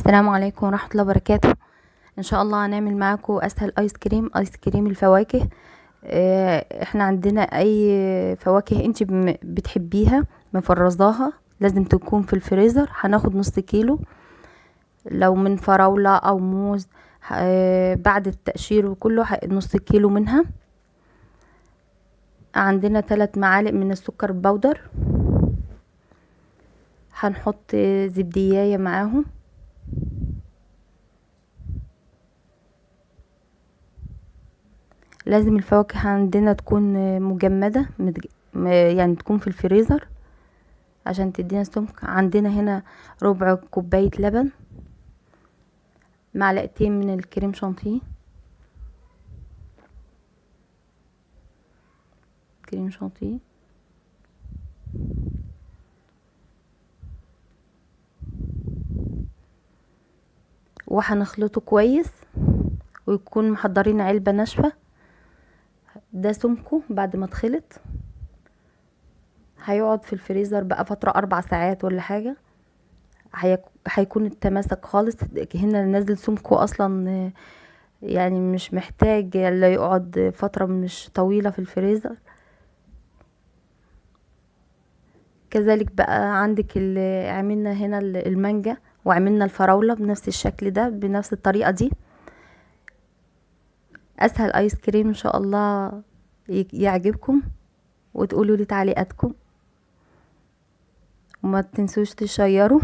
السلام عليكم ورحمة الله وبركاته. ان شاء الله هنعمل معاكم اسهل ايس كريم الفواكه. احنا عندنا اي فواكه انت بتحبيها مفرزاها لازم تكون في الفريزر. هناخد نص كيلو، لو من فراولة او موز بعد التقشير وكله نص كيلو منها. عندنا 3 معالق من السكر البودر، هنحط زبدية معاهم. لازم الفواكه عندنا تكون مجمدة، يعني تكون في الفريزر عشان تدينا سمك. عندنا هنا ربع كوباية لبن، معلقتين من الكريم شانتيه، وهنخلطه كويس ويكون محضرين علبة ناشفة. ده سمكه بعد ما اتخلط هيقعد في الفريزر بقى فترة 4 ساعات ولا حاجة. هيكون التماسك خالص. هنا نازل سمكه اصلا، يعني مش محتاج الا يقعد فترة مش طويلة في الفريزر. كذلك بقى عندك عملنا هنا المانجا وعملنا الفراولة بنفس الشكل ده بنفس الطريقة دي. اسهل ايس كريم ان شاء الله يعجبكم، وتقولوا لي تعليقاتكم، وما تنسوش تشيروا.